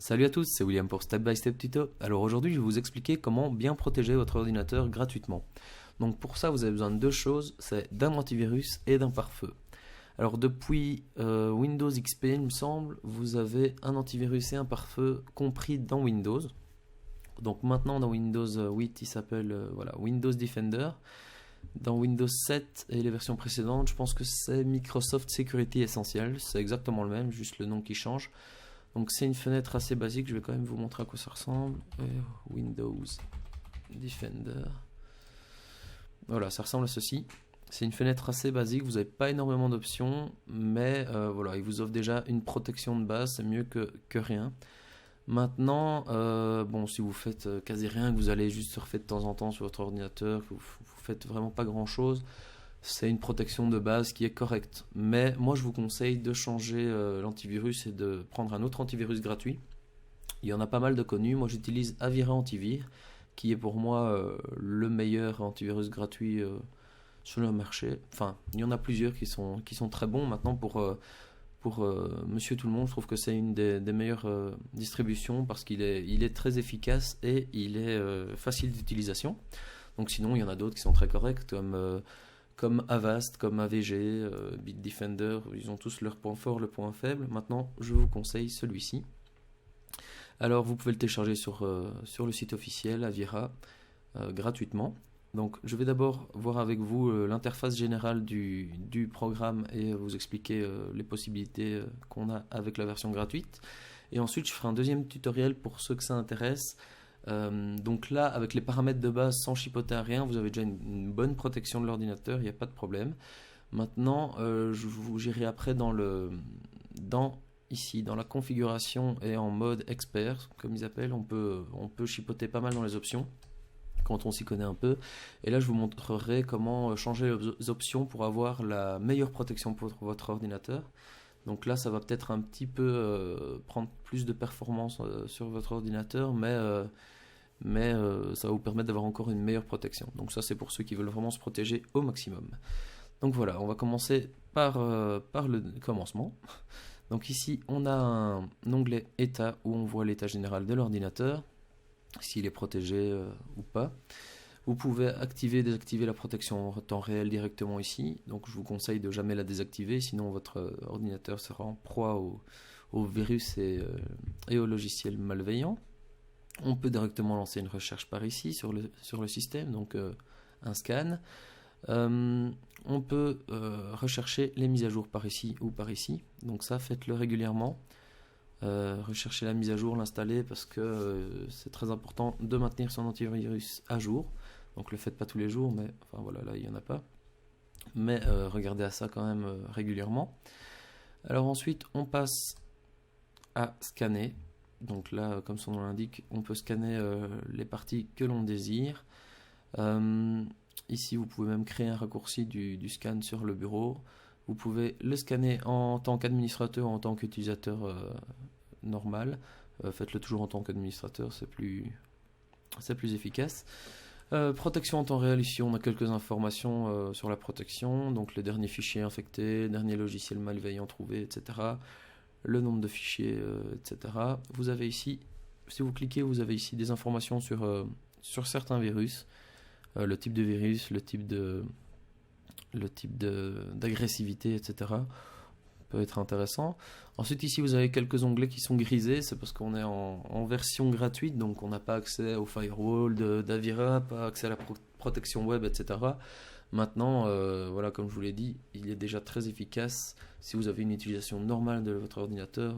Salut à tous, c'est William pour Step by Step Tuto. Alors aujourd'hui, je vais vous expliquer comment bien protéger votre ordinateur gratuitement. Donc pour ça, vous avez besoin de deux choses, c'est d'un antivirus et d'un pare-feu. Alors depuis Windows XP, il me semble, vous avez un antivirus et un pare-feu compris dans Windows. Donc maintenant dans Windows 8, il s'appelle Windows Defender. Dans Windows 7 et les versions précédentes, je pense que c'est Microsoft Security Essential. C'est exactement le même, juste le nom qui change. Donc c'est une fenêtre assez basique, je vais quand même vous montrer à quoi ça ressemble. Windows Defender. Voilà, ça ressemble à ceci. C'est une fenêtre assez basique, vous n'avez pas énormément d'options, mais voilà, il vous offre déjà une protection de base, c'est mieux que rien. Maintenant, bon, si vous faites quasi rien, que vous allez juste surfer de temps en temps sur votre ordinateur, que vous faites vraiment pas grand chose, c'est une protection de base qui est correcte. Mais moi, je vous conseille de changer l'antivirus et de prendre un autre antivirus gratuit. Il y en a pas mal de connus. Moi, j'utilise Avira Antivir, qui est pour moi le meilleur antivirus gratuit sur le marché. Enfin, il y en a plusieurs qui sont très bons. Maintenant, pour Monsieur Tout le Monde, je trouve que c'est une des meilleures distributions parce qu'il est très efficace et il est facile d'utilisation. Donc sinon, il y en a d'autres qui sont très corrects comme Avast, comme AVG, Bitdefender, ils ont tous leurs points forts, leurs points faibles. Maintenant, je vous conseille celui-ci. Alors, vous pouvez le télécharger sur le site officiel Avira gratuitement. Donc, je vais d'abord voir avec vous l'interface générale du programme et vous expliquer les possibilités qu'on a avec la version gratuite. Et ensuite, je ferai un deuxième tutoriel pour ceux que ça intéresse. Donc là, avec les paramètres de base, sans chipoter à rien, vous avez déjà une bonne protection de l'ordinateur, il n'y a pas de problème. Maintenant, j'irai après ici, dans la configuration et en mode expert, comme ils appellent, on peut chipoter pas mal dans les options, quand on s'y connaît un peu. Et là, je vous montrerai comment changer les options pour avoir la meilleure protection pour votre ordinateur. Donc là, ça va peut-être un petit peu prendre plus de performance sur votre ordinateur, mais ça va vous permettre d'avoir encore une meilleure protection. Donc ça, c'est pour ceux qui veulent vraiment se protéger au maximum. Donc voilà, on va commencer par le commencement. Donc ici, on a un onglet État où on voit l'état général de l'ordinateur, s'il est protégé ou pas. Vous pouvez activer et désactiver la protection en temps réel directement ici. Donc je vous conseille de jamais la désactiver, sinon votre ordinateur sera en proie au virus et aux logiciels malveillants. On peut directement lancer une recherche par ici sur le système, donc un scan. On peut rechercher les mises à jour par ici ou par ici. Donc ça, faites-le régulièrement. Rechercher la mise à jour, l'installer, parce que c'est très important de maintenir son antivirus à jour. Donc le faites pas tous les jours, mais enfin voilà, là il n'y en a pas. Mais regardez à ça quand même régulièrement. Alors ensuite, on passe à scanner. Donc là, comme son nom l'indique, on peut scanner les parties que l'on désire. Ici, vous pouvez même créer un raccourci du scan sur le bureau. Vous pouvez le scanner en tant qu'administrateur ou en tant qu'utilisateur normal. Faites-le toujours en tant qu'administrateur, c'est plus efficace. Protection en temps réel, ici on a quelques informations sur la protection, donc les derniers fichiers infectés, derniers logiciels malveillants trouvés, etc. Le nombre de fichiers, etc. Vous avez ici, si vous cliquez, vous avez ici des informations sur certains virus, le type de virus, le type d'agressivité, etc. Peut être intéressant. Ensuite ici vous avez quelques onglets qui sont grisés, c'est parce qu'on est en version gratuite, donc on n'a pas accès au firewall d'Avira, pas accès à la protection web, etc. Maintenant, voilà, comme je vous l'ai dit, il est déjà très efficace. Si vous avez une utilisation normale de votre ordinateur,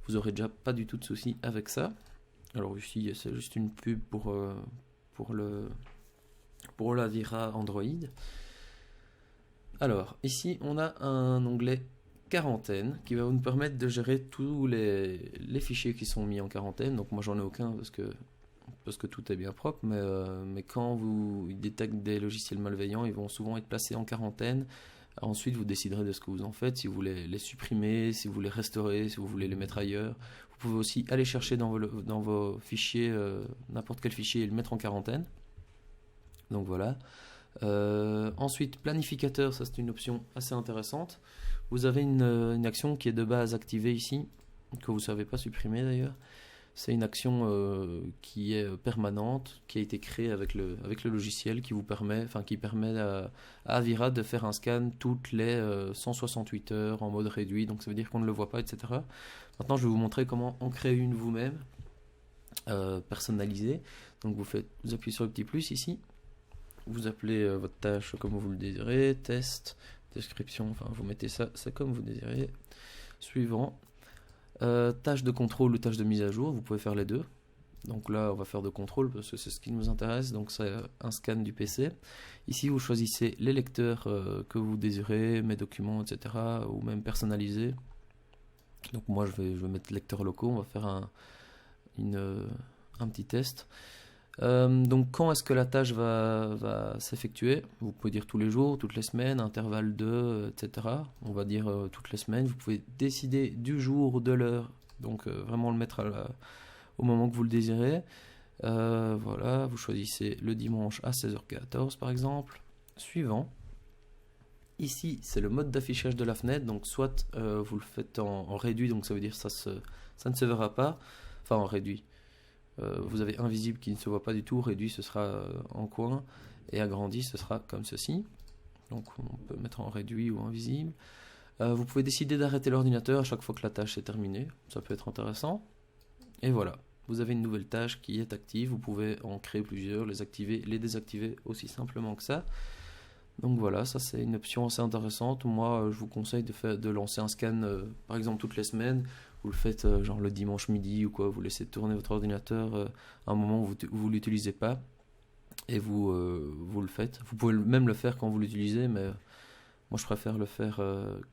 vous n'aurez déjà pas du tout de soucis avec ça. Alors ici c'est juste une pub pour l'Avira Android. Alors ici on a un onglet quarantaine qui va nous permettre de gérer tous les fichiers qui sont mis en quarantaine. Donc moi j'en ai aucun parce que tout est bien propre, mais quand vous détectez des logiciels malveillants, ils vont souvent être placés en quarantaine. Ensuite vous déciderez de ce que vous en faites, si vous voulez les supprimer, si vous voulez restaurer, si vous voulez les mettre ailleurs. Vous pouvez aussi aller chercher dans vos fichiers n'importe quel fichier et le mettre en quarantaine. Donc voilà. Ensuite, planificateur, ça c'est une option assez intéressante. Vous avez une action qui est de base activée ici. que vous ne savez pas supprimer d'ailleurs. C'est une action qui est permanente, qui a été créée avec le logiciel qui permet à Avira de faire un scan toutes les 168 heures en mode réduit, donc ça veut dire qu'on ne le voit pas, etc. Maintenant, je vais vous montrer comment en créer une vous-même, personnalisée. Donc vous appuyez sur le petit plus ici, vous appelez votre tâche comme vous le désirez, test, description, enfin vous mettez ça, c'est comme vous désirez. Suivant. Tâche de contrôle ou tâche de mise à jour, vous pouvez faire les deux. Donc là, on va faire de contrôle parce que c'est ce qui nous intéresse. Donc c'est un scan du PC. Ici, vous choisissez les lecteurs que vous désirez, mes documents, etc. ou même personnalisés. Donc moi, je vais mettre lecteurs locaux. On va faire un petit test. Donc quand est-ce que la tâche va s'effectuer? Vous pouvez dire tous les jours, toutes les semaines, intervalle de, etc. On va dire toutes les semaines. Vous pouvez décider du jour, de l'heure. Donc vraiment le mettre au moment que vous le désirez. Voilà, vous choisissez le dimanche à 16h14 par exemple. Suivant. Ici, c'est le mode d'affichage de la fenêtre. Donc soit vous le faites en réduit, donc ça veut dire que ça ne se verra pas. Enfin en réduit. Vous avez invisible qui ne se voit pas du tout, réduit ce sera en coin, et agrandi ce sera comme ceci. Donc on peut mettre en réduit ou invisible. Vous pouvez décider d'arrêter l'ordinateur à chaque fois que la tâche est terminée, ça peut être intéressant. Et voilà, vous avez une nouvelle tâche qui est active, vous pouvez en créer plusieurs, les activer, les désactiver aussi simplement que ça. Donc voilà, ça c'est une option assez intéressante. Moi je vous conseille de lancer un scan par exemple toutes les semaines. Vous le faites genre le dimanche midi ou quoi, vous laissez tourner votre ordinateur à un moment où vous ne l'utilisez pas et vous le faites. Vous pouvez même le faire quand vous l'utilisez, mais moi je préfère le faire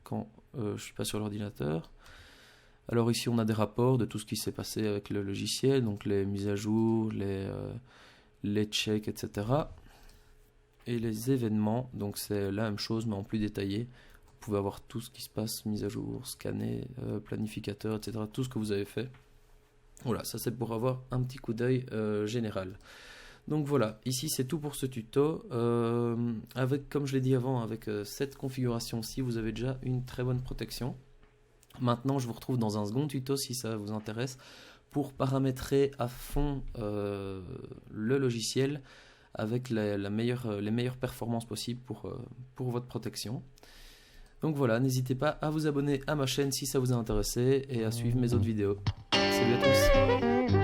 quand je ne suis pas sur l'ordinateur. Alors ici on a des rapports de tout ce qui s'est passé avec le logiciel, donc les mises à jour, les checks, etc. Et les événements, donc c'est la même chose mais en plus détaillé. Vous pouvez avoir tout ce qui se passe, mise à jour, scanner, planificateur, etc. Tout ce que vous avez fait. Voilà, ça c'est pour avoir un petit coup d'œil général. Donc voilà, ici c'est tout pour ce tuto. Avec, comme je l'ai dit avant, avec cette configuration-ci, vous avez déjà une très bonne protection. Maintenant, je vous retrouve dans un second tuto si ça vous intéresse pour paramétrer à fond le logiciel avec les meilleures performances possibles pour votre protection. Donc voilà, n'hésitez pas à vous abonner à ma chaîne si ça vous a intéressé et à suivre mes autres vidéos. Salut à tous!